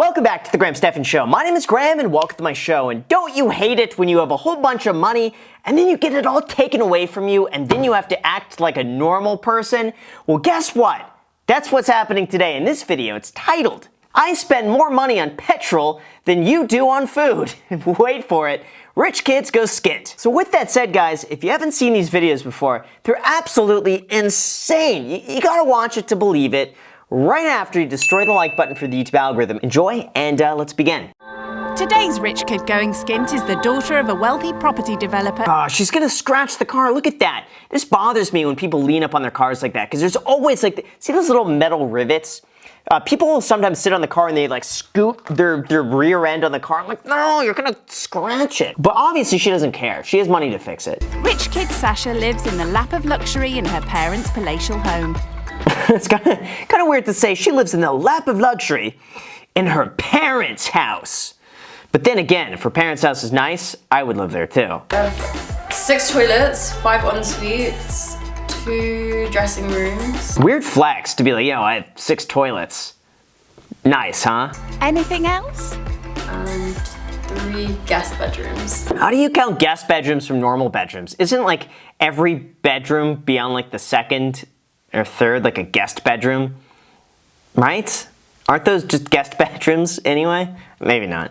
Welcome back to the Graham Stephan Show. My name is Graham and welcome to my show. And don't you hate it when you have a whole bunch of money and then you get it all taken away from you and then you have to act like a normal person? Well, guess what? That's what's happening today in this video. It's titled, I spend more money on petrol than you do on food. Wait for it. Rich kids go skint. So with that said, guys, if you haven't seen these videos before, they're absolutely insane. You gotta watch it to believe it. Right after you destroy the like button for the YouTube algorithm. Enjoy, and let's begin. Today's rich kid going skint is the daughter of a wealthy property developer. She's gonna scratch the car. Look at that. This bothers me when people lean up on their cars like that, because there's always like, see those little metal rivets? People will sometimes sit on the car and they like scoot their rear end on the car. I'm like, no, you're gonna scratch it. But obviously she doesn't care. She has money to fix it. Rich kid Sasha lives in the lap of luxury in her parents' palatial home. It's kind of weird to say she lives in the lap of luxury in her parents' house. But then again, if her parents' house is nice, I would live there too. I have 6 toilets, 5 en-suites, 2 dressing rooms. Weird flex to be like, yo, I have 6 toilets. Nice, huh? Anything else? And 3 guest bedrooms. How do you count guest bedrooms from normal bedrooms? Isn't like every bedroom beyond like the second or third like a guest bedroom? Right? Aren't those just guest bedrooms anyway? Maybe not.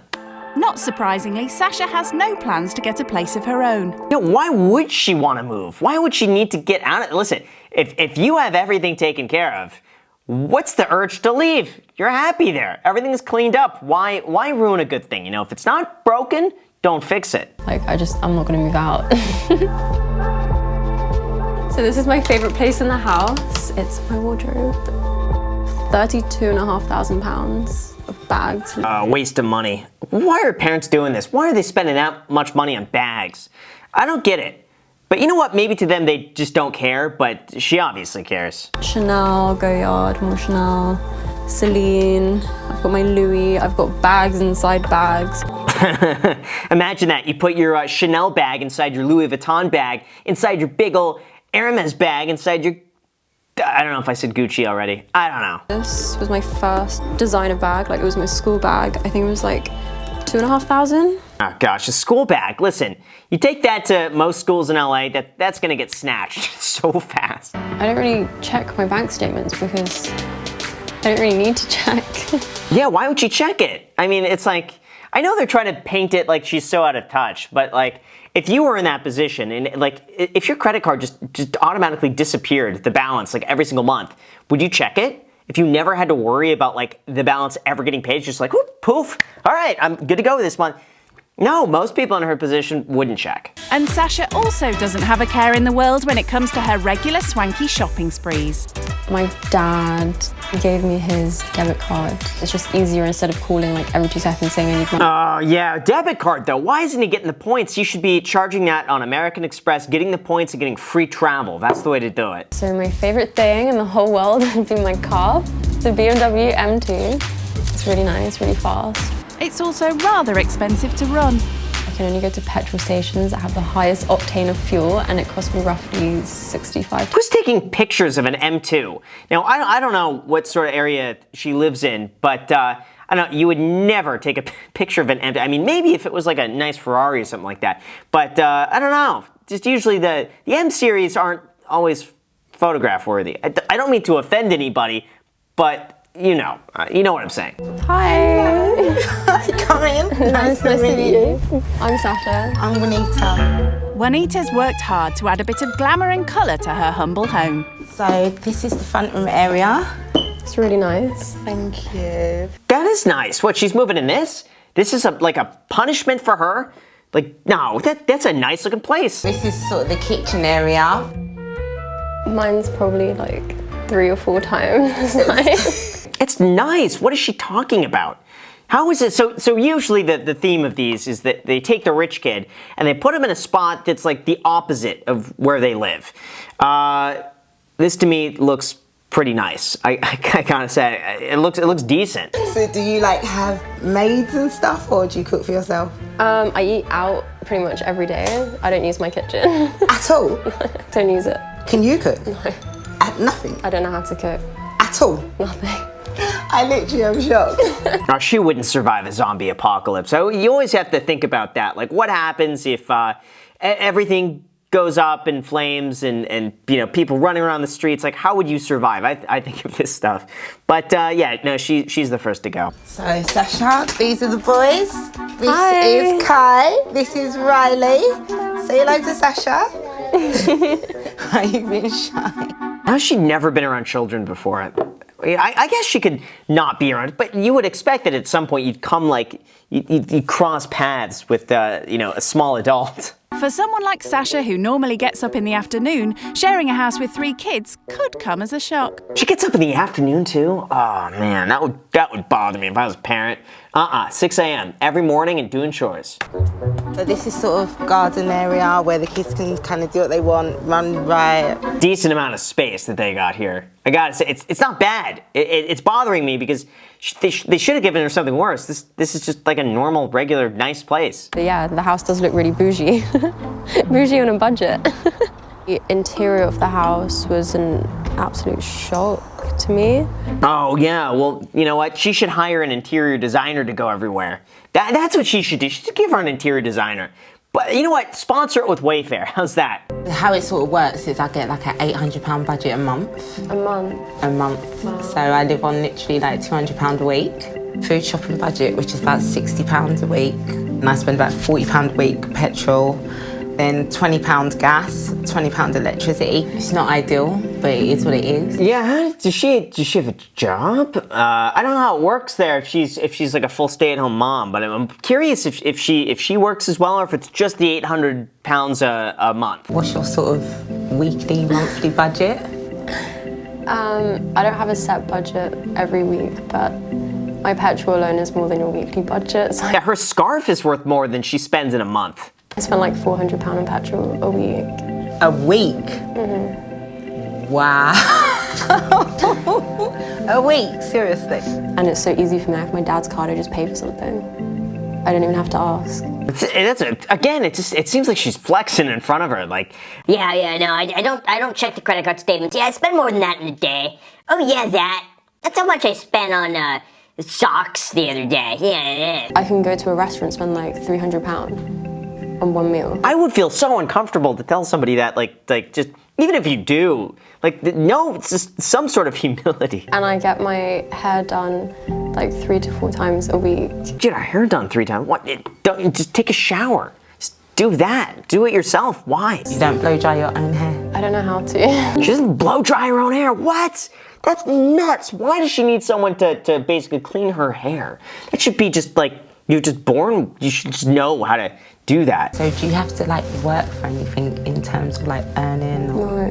Not surprisingly, Sasha has no plans to get a place of her own. You know, why would she want to move? Why would she need to get out of it? Listen, if you have everything taken care of, what's the urge to leave? You're happy there. Everything's cleaned up. Why ruin a good thing? You know, if it's not broken, don't fix it. Like, I'm not gonna move out. So this is my favorite place in the house. It's my wardrobe. £32,500 of bags. Waste of money. Why are parents doing this? Why are they spending that much money on bags? I don't get it. But you know what? Maybe to them they just don't care, but she obviously cares. Chanel, Goyard, more Chanel, Celine. I've got my Louis. I've got bags inside bags. Imagine that. You put your Chanel bag inside your Louis Vuitton bag, inside your big ol' Hermes bag, inside your... I don't know if I said Gucci already. I don't know. This was my first designer bag. Like, it was my school bag. I think it was like 2,500. Oh gosh, a school bag. Listen, you take that to most schools in LA, that's gonna get snatched so fast. I don't really check my bank statements because I don't really need to check. Yeah, why would you check it? I mean, it's like, I know they're trying to paint it like she's so out of touch, but like, if you were in that position and like, if your credit card just automatically disappeared, the balance, like every single month, would you check it? If you never had to worry about like the balance ever getting paid, just like, whoop, poof, all right, I'm good to go this month. No, most people in her position wouldn't check. And Sasha also doesn't have a care in the world when it comes to her regular swanky shopping sprees. My dad gave me his debit card. It's just easier instead of calling like every 2 seconds saying I need money. Oh, yeah, debit card though. Why isn't he getting the points? You should be charging that on American Express, getting the points and getting free travel. That's the way to do it. So my favorite thing in the whole world would be my car, the BMW M2. It's really nice, really fast. It's also rather expensive to run. I can only go to petrol stations that have the highest octane of fuel, and it costs me roughly $65. Who's taking pictures of an M2? Now, I don't know what sort of area she lives in, but I don't know, you would never take a picture of an M2. I mean, maybe if it was like a nice Ferrari or something like that, but I don't know. Just usually the M series aren't always photograph worthy. I don't mean to offend anybody, but you know what I'm saying. Hi. Hi, Karen. Nice to meet you. I'm Sasha. I'm Juanita. Juanita's worked hard to add a bit of glamour and colour to her humble home. So this is the front room area. It's really nice. Thank you. That is nice. What, she's moving in this? This is like a punishment for her? Like, no, that's a nice looking place. This is sort of the kitchen area. Mine's probably like 3 or 4 times as nice. It's nice. What is she talking about? How is it? So usually the theme of these is that they take the rich kid and they put him in a spot that's like the opposite of where they live. This to me looks pretty nice. I gotta say, it looks decent. So do you like have maids and stuff, or do you cook for yourself? I eat out pretty much every day. I don't use my kitchen. At all? Don't use it. Can you cook? No. Nothing? I don't know how to cook. At all? Nothing. I literally am shocked. Now, she wouldn't survive a zombie apocalypse. So you always have to think about that. Like, what happens if everything goes up in flames and you know, people running around the streets? Like, how would you survive? I think of this stuff. But yeah, no, she's the first to go. So, Sasha, these are the boys. This Hi. is Kai. This is Riley. Say hello to Sasha. Why you been shy? How's she never been around children before? I guess she could not be around, but you would expect that at some point you'd come like, you'd cross paths with, you know, a small adult. For someone like Sasha, who normally gets up in the afternoon, sharing a house with 3 kids could come as a shock. She gets up in the afternoon too? Oh man, that would bother me if I was a parent. 6 a.m. every morning and doing chores. So this is sort of garden area where the kids can kind of do what they want, run riot. Decent amount of space that they got here. I gotta say, it's not bad. It's bothering me because they should have given her something worse. This is just like a normal, regular, nice place. But yeah, the house does look really bougie. Bougie on a budget. The interior of the house was an absolute shock to me. Oh yeah, well, you know what? She should hire an interior designer to go everywhere. That's what she should do. She should give her an interior designer. But you know what? Sponsor it with Wayfair. How's that? How it sort of works is I get like an £800 budget a month. A month. A month. Wow. So I live on literally like £200 a week. Food shopping budget, which is about £60 a week. And I spend about £40 a week petrol. Then £20 gas, £20 electricity. It's not ideal, but it is what it is. Yeah, does she have a job? I don't know how it works there if she's like a full stay-at-home mom, but I'm curious if she works as well or if it's just the £800 a month. What's your sort of weekly, monthly budget? I don't have a set budget every week, but my petrol alone is more than your weekly budget. So Yeah, her scarf is worth more than she spends in a month. I spend like £400 on petrol a week. A week? Mm-hmm. Wow. A week, seriously. And it's so easy for me. I have my dad's card, I just pay for something. I don't even have to ask. Again, it seems like she's flexing in front of her. Like, Yeah, no, I don't check the credit card statements. Yeah, I spend more than that in a day. Oh yeah, that's how much I spent on socks the other day. Yeah. I can go to a restaurant and spend like £300 on one meal. I would feel so uncomfortable to tell somebody that, like just, even if you do, like, no, it's just some sort of humility. And I get my hair done like 3 to 4 times a week. Get our hair done 3 times. What? Don't just take a shower. Just do that. Do it yourself. Why? You don't blow dry your own hair. I don't know how to. She doesn't blow dry her own hair. What? That's nuts. Why does she need someone to basically clean her hair? That should be just like, you're just born, you should just know how to do that. So do you have to like work for anything in terms of like earning or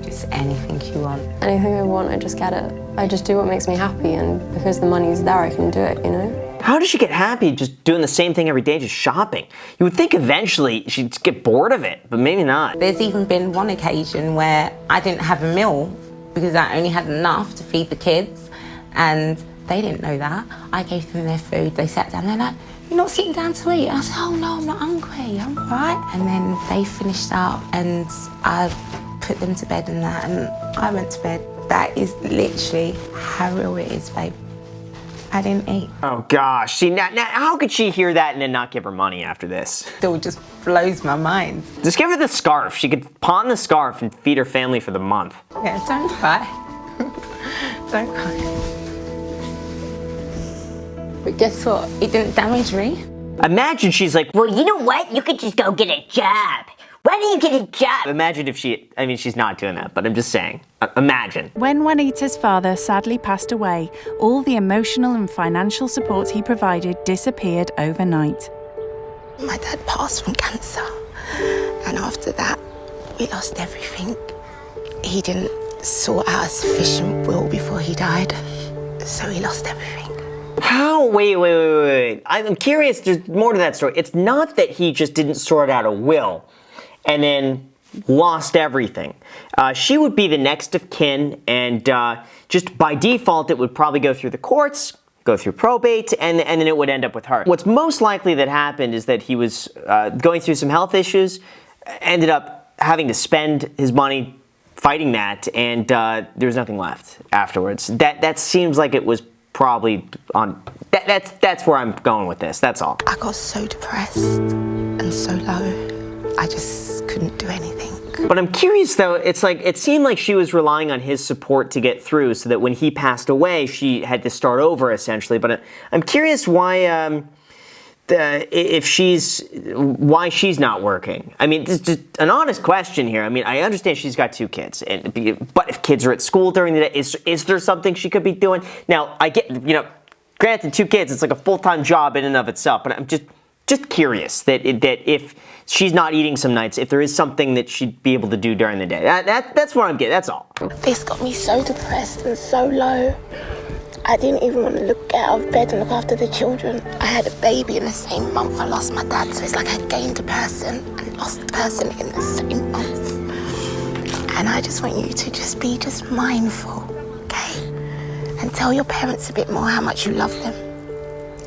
just anything you want? Anything I want, I just get it. I just do what makes me happy, and because the money's there, I can do it, you know? How does she get happy just doing the same thing every day, just shopping? You would think eventually she'd get bored of it, but maybe not. There's even been one occasion where I didn't have a meal because I only had enough to feed the kids, and they didn't know that. I gave them their food, they sat down, they're like, "You're not sitting down to eat?" I said, "Oh no, I'm not hungry, I'm all right." And then they finished up and I put them to bed and that, and I went to bed. That is literally how real it is, babe. I didn't eat. Oh gosh, see, now how could she hear that and then not give her money after this? Still just blows my mind. Just give her the scarf. She could pawn the scarf and feed her family for the month. Yeah, don't cry. Don't cry. But guess what? It didn't damage me. Imagine she's like, Well, you know what? You could just go get a job. Why don't you get a job? imagine if she's not doing that, but I'm just saying, imagine. When Juanita's father sadly passed away, all the emotional and financial support he provided disappeared overnight. My dad passed from cancer, and after that, we lost everything. He didn't sort out a sufficient will before he died, so he lost everything. How? Wait. I'm curious, there's more to that story. It's not that he just didn't sort out a will and then lost everything. She would be the next of kin, and just by default, it would probably go through the courts, go through probate, and then it would end up with her. What's most likely that happened is that he was going through some health issues, ended up having to spend his money fighting that, and there was nothing left afterwards. That seems like it was probably on. That's where I'm going with this. That's all. I got so depressed and so low, I just couldn't do anything. But I'm curious though, it's like, it seemed like she was relying on his support to get through so that when he passed away, she had to start over essentially. But I'm curious why, why she's not working. I mean, it's just an honest question here. I mean, I understand she's got 2 kids, but if kids are at school during the day, is there something she could be doing? Now, I get, granted 2 kids, it's like a full-time job in and of itself, but I'm just curious that if she's not eating some nights, if there is something that she'd be able to do during the day. That's what I'm getting, that's all. This got me so depressed and so low. I didn't even want to get out of bed and look after the children. I had a baby in the same month I lost my dad, so it's like I gained a person and lost a person in the same month. And I just want you to just be mindful, okay? And tell your parents a bit more how much you love them.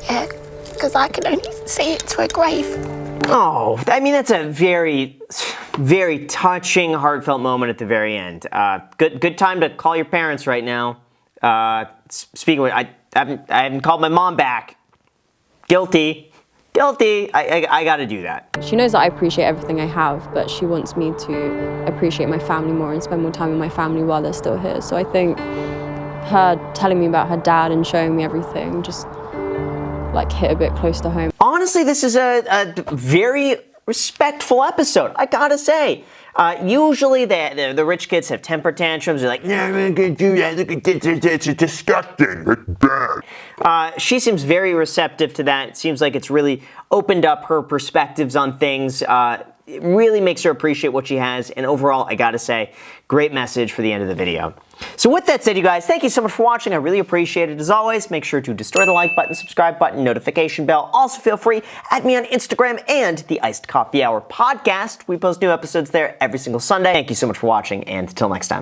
Yeah? Because I can only see it to a grave. Oh, I mean, that's a very, very touching, heartfelt moment at the very end. Good time to call your parents right now. Speaking of, I haven't called my mom back. Guilty. I gotta do that. She knows that I appreciate everything I have, but she wants me to appreciate my family more and spend more time with my family while they're still here. So I think her telling me about her dad and showing me everything just like hit a bit close to home. Honestly, this is a very respectful episode, I gotta say. Usually the rich kids have temper tantrums. They're like, no, I'm not gonna do that. Look at this, it's disgusting. It's bad. She seems very receptive to that. It seems like it's really opened up her perspectives on things. It really makes her appreciate what she has. And overall, I gotta say, great message for the end of the video. So with that said, you guys, thank you so much for watching. I really appreciate it. As always, make sure to destroy the like button, subscribe button, notification bell. Also feel free, add me on Instagram and the Iced Coffee Hour podcast. We post new episodes there every single Sunday. Thank you so much for watching, and until next time.